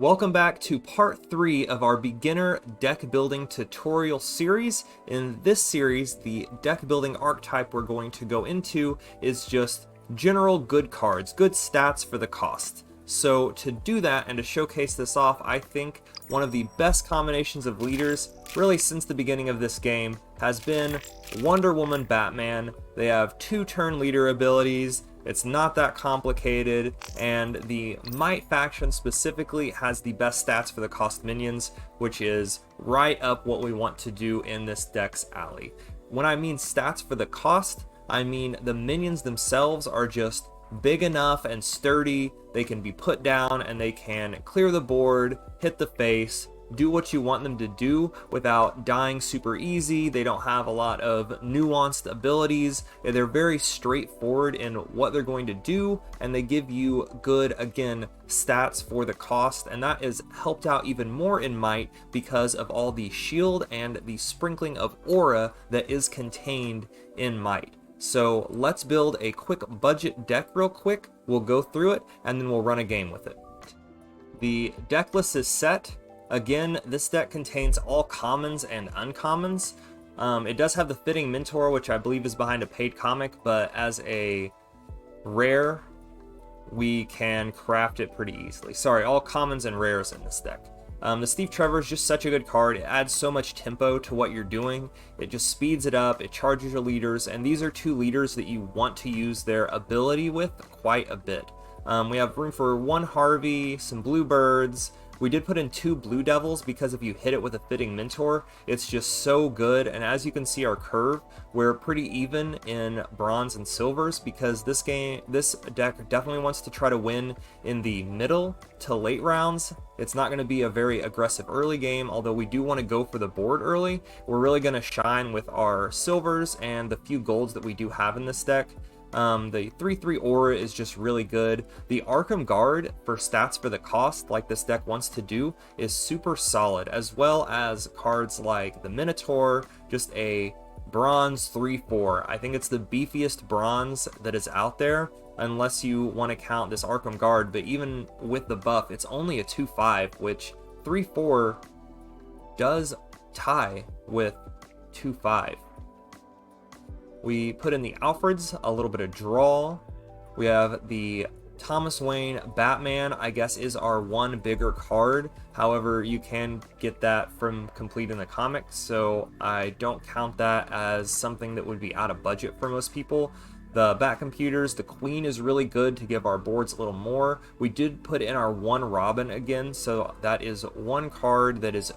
Welcome back to part 3 of our beginner deck building tutorial series. In this series, the deck building archetype we're going to go into is just general good cards, good stats for the cost. So to do that and to showcase this off, I think one of the best combinations of leaders, really since the beginning of this game, has been Wonder Woman Batman. They have 2 turn leader abilities. It's not that complicated, and the Might faction specifically has the best stats for the cost minions, which is right up what we want to do in this deck's alley. When I mean stats for the cost, I mean the minions themselves are just big enough and sturdy. They can be put down and they can clear the board, hit the face, do what you want them to do without dying super easy. They don't have a lot of nuanced abilities. They're very straightforward in what they're going to do, and they give you good, again, stats for the cost, and that is helped out even more in Might because of all the shield and the sprinkling of aura that is contained in Might. So let's build a quick budget deck real quick. We'll go through it and then we'll run a game with it. The deck list is set. Again, this deck contains all commons and uncommons. It does have the Fitting Mentor, which I believe is behind a paid comic, but as a rare, we can craft it pretty easily. Sorry, all commons and rares in this deck. The Steve Trevor is just such a good card. It adds so much tempo to what you're doing. It just speeds it up, it charges your leaders, and these are 2 leaders that you want to use their ability with quite a bit. We have room for 1 Harvey, some Bluebirds. We did put in 2 Blue Devils because if you hit it with a Fitting Mentor, it's just so good. And as you can see our curve, we're pretty even in bronze and silvers because this deck definitely wants to try to win in the middle to late rounds. It's not going to be a very aggressive early game, although we do want to go for the board early. We're really going to shine with our silvers and the few golds that we do have in this deck. The 3/3 aura is just really good. The Arkham Guard for stats for the cost, like this deck wants to do, is super solid, as well as cards like the Minotaur, just a bronze 3/4. I think it's the beefiest bronze that is out there, unless you want to count this Arkham Guard, but even with the buff, it's only a 2/5, which 3/4 does tie with 2/5. We put in the Alfreds, a little bit of draw. We have the Thomas Wayne Batman, I guess is our 1 bigger card. However, you can get that from completing the comic, so I don't count that as something that would be out of budget for most people. The Bat Computers, the Queen is really good to give our boards a little more. We did put in our 1 Robin again, so that is 1 card that is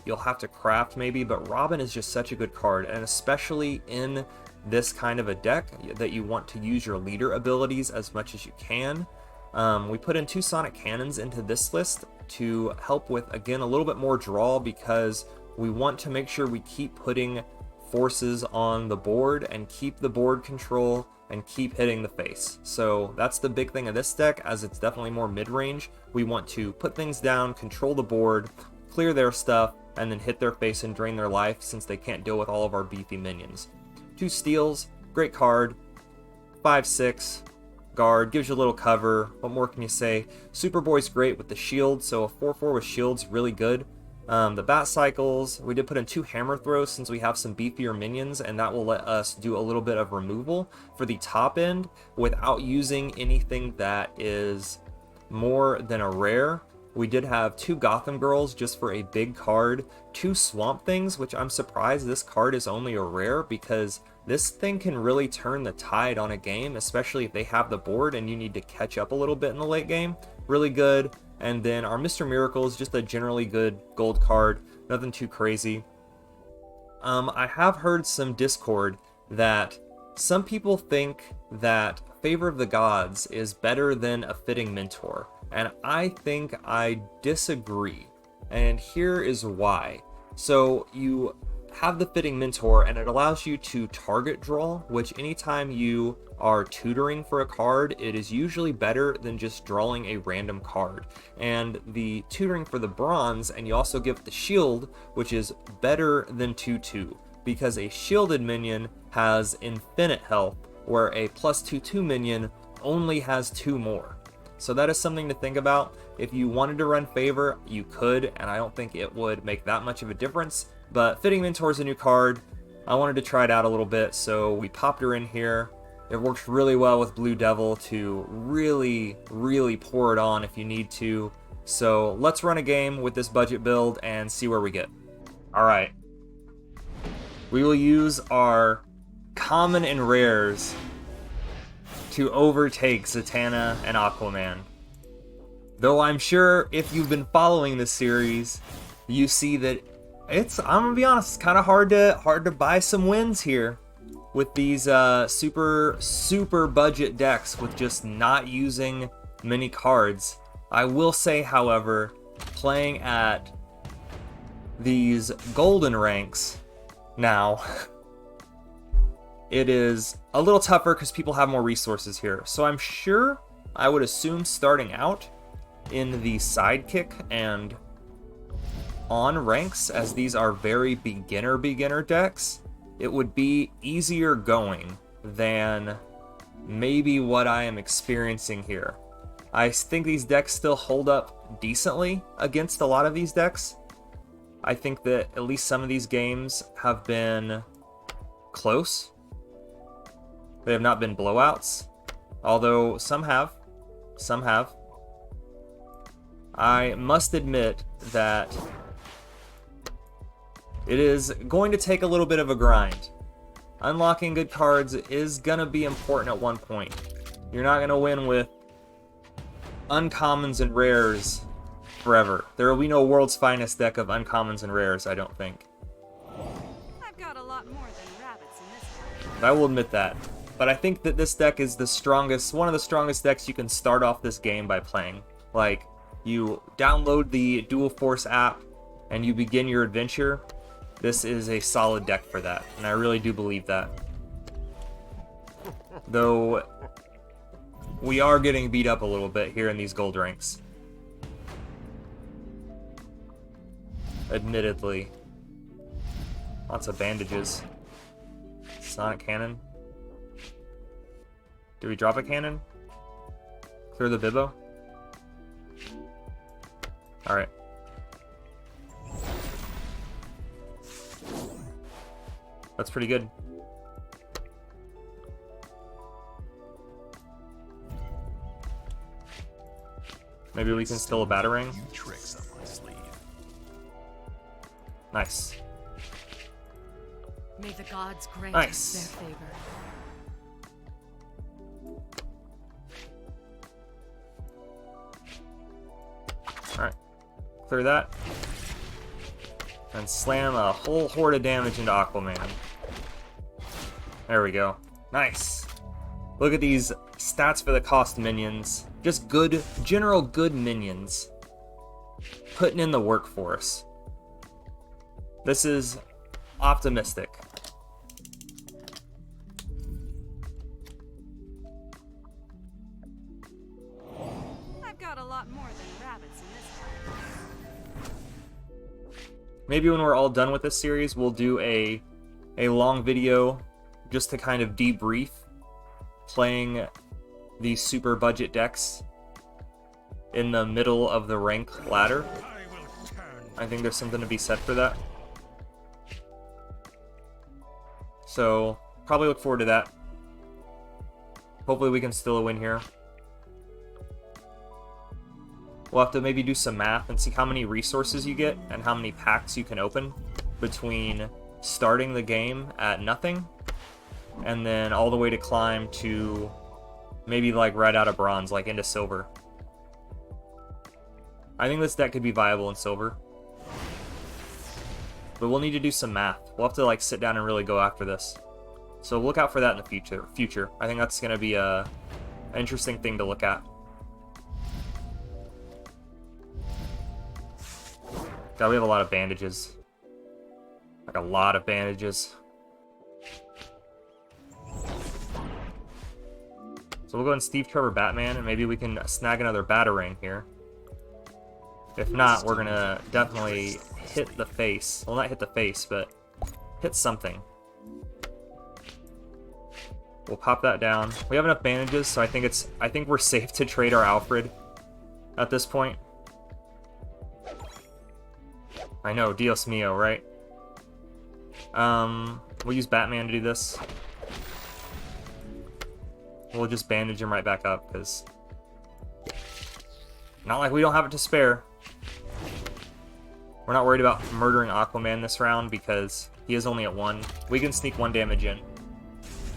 you'll have to craft maybe, but Robin is just such a good card, and especially in this kind of a deck that you want to use your leader abilities as much as you can. We put in 2 Sonic Cannons into this list to help with, again, a little bit more draw because we want to make sure we keep putting forces on the board and keep the board control and keep hitting the face. So that's the big thing of this deck, as it's definitely more mid-range. We want to put things down, control the board, clear their stuff, and then hit their face and drain their life since they can't deal with all of our beefy minions. 2 Steals, great card. 5/6 guard, gives you a little cover. What more can you say? Superboy's great with the shield, so a 4/4 with shield's really good. The Bat Cycles, we did put in 2 Hammer Throws since we have some beefier minions, and that will let us do a little bit of removal for the top end without using anything that is more than a rare. We did have 2 Gotham Girls just for a big card, 2 Swamp Things, which I'm surprised this card is only a rare because this thing can really turn the tide on a game, especially if they have the board and you need to catch up a little bit in the late game. Really good. And then our Mr. Miracle is just a generally good gold card, nothing too crazy. I have heard some discord that some people think that Favor of the Gods is better than a Fitting Mentor, and I think I disagree, and here is why. So you have the Fitting Mentor, and it allows you to target draw, which anytime you are tutoring for a card, it is usually better than just drawing a random card. And the tutoring for the bronze, and you also give the shield, which is better than 2/2, because a shielded minion has infinite health, where a +2/2 minion only has 2 more. So that is something to think about. If you wanted to run Favor, you could, and I don't think it would make that much of a difference. But fitting in towards a new card, I wanted to try it out a little bit, so we popped her in here. It works really well with Blue Devil to really, really pour it on if you need to. So let's run a game with this budget build and see where we get. Alright. We will use our common and rares to overtake Zatanna and Aquaman. Though I'm sure if you've been following this series, you see that I'm gonna be honest, it's kind of hard to buy some wins here with these super budget decks with just not using many cards. I will say, however, playing at these golden ranks now, it is a little tougher because people have more resources here. So I'm sure, I would assume starting out in the sidekick and on ranks, as these are very beginner decks, it would be easier going than maybe what I am experiencing here. I think these decks still hold up decently against a lot of these decks. I think that at least some of these games have been close. They have not been blowouts, although some have. Some have. I must admit that it is going to take a little bit of a grind. Unlocking good cards is going to be important at one point. You're not going to win with uncommons and rares forever. There will be no world's finest deck of uncommons and rares, I don't think. I've got a lot more than rabbits in this one. I will admit that. But I think that this deck is the strongest, one of the strongest decks you can start off this game by playing. Like, you download the Dual Force app and you begin your adventure. This is a solid deck for that, and I really do believe that. Though, we are getting beat up a little bit here in these gold ranks. Admittedly. Lots of bandages. Sonic Cannon. Do we drop a cannon? Clear the Bibbo? Alright. That's pretty good. Maybe we can steal a Batarang. Tricks up my sleeve. Nice. May the gods grant Nice. us their favor. Alright. Clear that. And slam a whole horde of damage into Aquaman. There we go. Nice. Look at these stats for the cost minions. Just good, general good minions. Putting in the work for us. This is optimistic. I've got a lot more than rabbits in this one. Maybe when we're all done with this series, we'll do a long video just to kind of debrief playing these super budget decks in the middle of the rank ladder. I think there's something to be said for that. So, probably look forward to that. Hopefully we can still win here. We'll have to maybe do some math and see how many resources you get and how many packs you can open between starting the game at nothing and then all the way to climb to maybe like right out of bronze, like into silver. I think this deck could be viable in silver. But we'll need to do some math. We'll have to like sit down and really go after this. So look out for that in the future. I think that's going to be an interesting thing to look at. God, we have a lot of bandages. Like a lot of bandages. So we'll go and Steve Trevor Batman, and maybe we can snag another Batarang here. If not, we're gonna definitely hit the face. Well, not hit the face, but hit something. We'll pop that down. We have enough bandages, so I think we're safe to trade our Alfred at this point. I know, Dios mio, right? We'll use Batman to do this. We'll just bandage him right back up, because not like we don't have it to spare. We're not worried about murdering Aquaman this round, because he is only at 1. We can sneak 1 damage in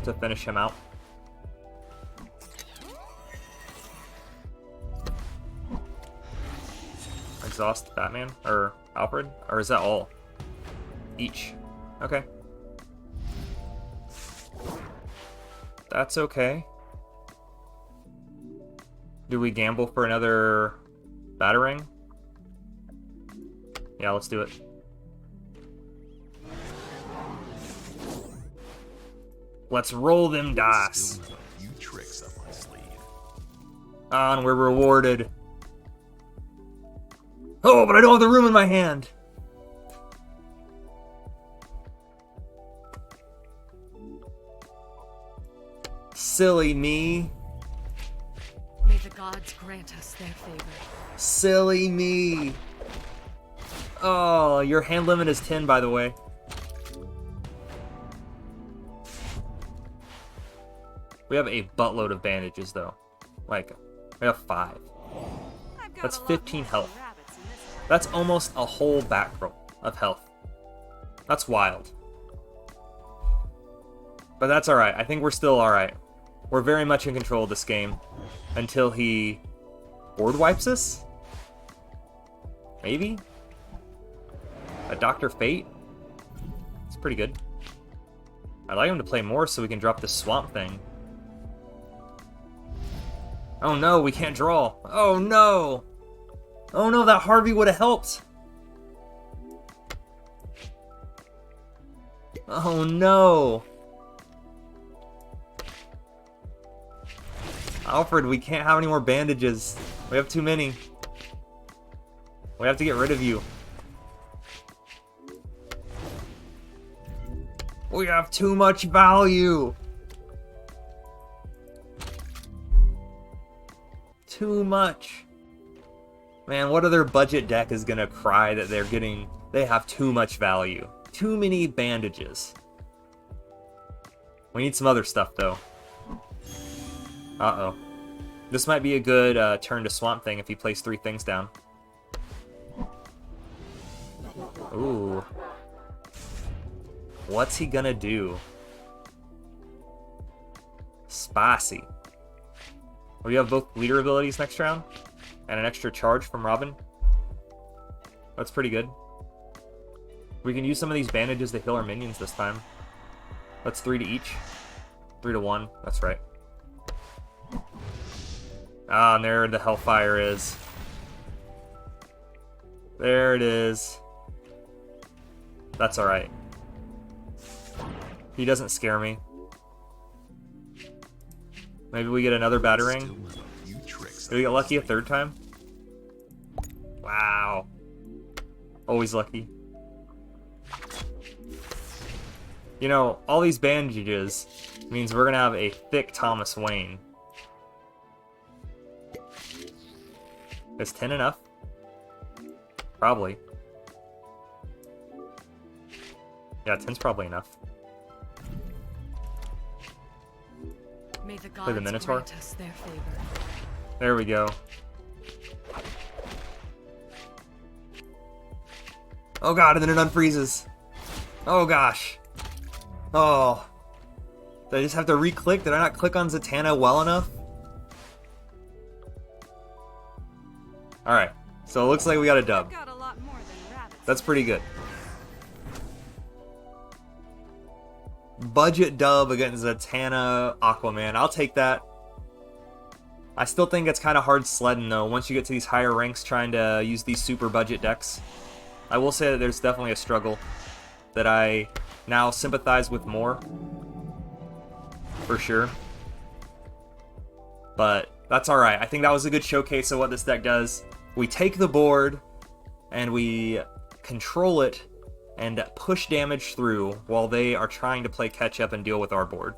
to finish him out. Exhaust Batman, or Alfred, or is that all? Each. Okay. That's okay. Do we gamble for another Batarang? Yeah, let's do it. Let's roll them dice. Still have a few tricks up my sleeve. And we're rewarded. Oh, but I don't have the room in my hand. Silly me. May the gods grant us their favor. Silly me. Oh, your hand limit is 10, by the way. We have a buttload of bandages, though. Like, we have 5. I've got That's a lot 15 more health. than rabbits in this one. That's almost a whole back row of health. That's wild. But that's alright. I think we're still alright. We're very much in control of this game. Until he board wipes us? Maybe? A Dr. Fate? It's pretty good. I'd like him to play more so we can drop this swamp thing. Oh no, we can't draw. Oh no! Oh no, that Harvey would have helped! Oh no! Alfred, we can't have any more bandages. We have too many. We have to get rid of you. We have too much value. Too much. Man, what other budget deck is gonna cry that they have too much value? Too many bandages. We need some other stuff though. Uh-oh. This might be a good turn to Swamp Thing if he plays 3 things down. Ooh. What's he gonna do? Spicy. We have both leader abilities next round, and an extra charge from Robin. That's pretty good. We can use some of these bandages to heal our minions this time. That's 3 to each. 3 to 1, that's right. Ah, and there the Hellfire is. There it is. That's alright. He doesn't scare me. Maybe we get another Batarang. Still have a few tricks Did we get lucky a 3rd time? Wow. Always lucky. You know, all these bandages means we're gonna have a thick Thomas Wayne. Is 10 enough? Probably. Yeah, 10's probably enough. May the Play the gods Minotaur. grant us their favor. There we go. Oh god, and then it unfreezes. Oh gosh. Oh. Did I just have to re-click? Did I not click on Zatanna well enough? Alright, so it looks like we got a dub. I've got a lot more than rabbits. That's pretty good. Budget dub against Zatanna Aquaman. I'll take that. I still think it's kind of hard sledding though, once you get to these higher ranks trying to use these super budget decks. I will say that there's definitely a struggle that I now sympathize with more. For sure. But that's alright. I think that was a good showcase of what this deck does. We take the board and we control it and push damage through while they are trying to play catch up and deal with our board.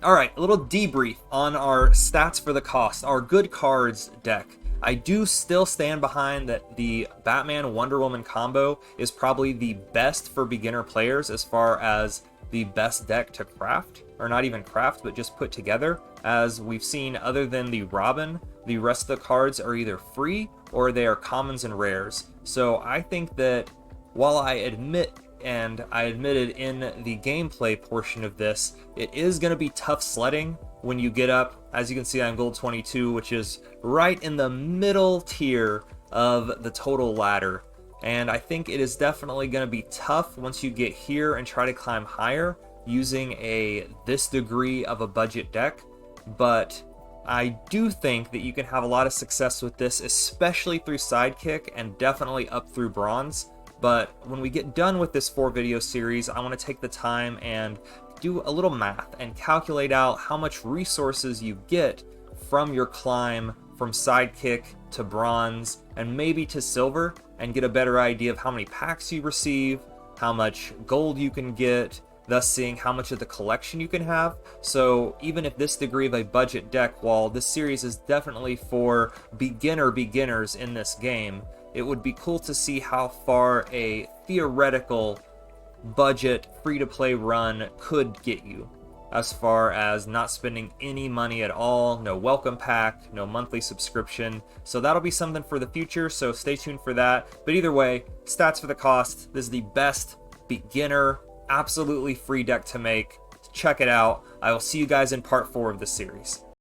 Alright, a little debrief on our stats for the cost, our good cards deck. I do still stand behind that the Batman Wonder Woman combo is probably the best for beginner players as far as the best deck to craft, or not even craft, but just put together. As we've seen, other than the Robin, the rest of the cards are either free or they are commons and rares. So I think that while I admit, and I admitted in the gameplay portion of this, it is going to be tough sledding when you get up. As you can see, I'm gold 22, which is right in the middle tier of the total ladder. And I think it is definitely going to be tough once you get here and try to climb higher using this degree of a budget deck. But I do think that you can have a lot of success with this, especially through Sidekick and definitely up through Bronze. But when we get done with this 4-video series, I want to take the time and do a little math and calculate out how much resources you get from your climb from Sidekick to Bronze and maybe to Silver, and get a better idea of how many packs you receive, how much gold you can get, thus seeing how much of the collection you can have. So even if this degree of a budget deck, while this series is definitely for beginners in this game, it would be cool to see how far a theoretical budget free-to-play run could get you, as far as not spending any money at all, no welcome pack, no monthly subscription. So that'll be something for the future, so stay tuned for that. But either way, stats for the cost, this is the best beginner, absolutely free deck to make. Check it out. I will see you guys in part 4 of this series.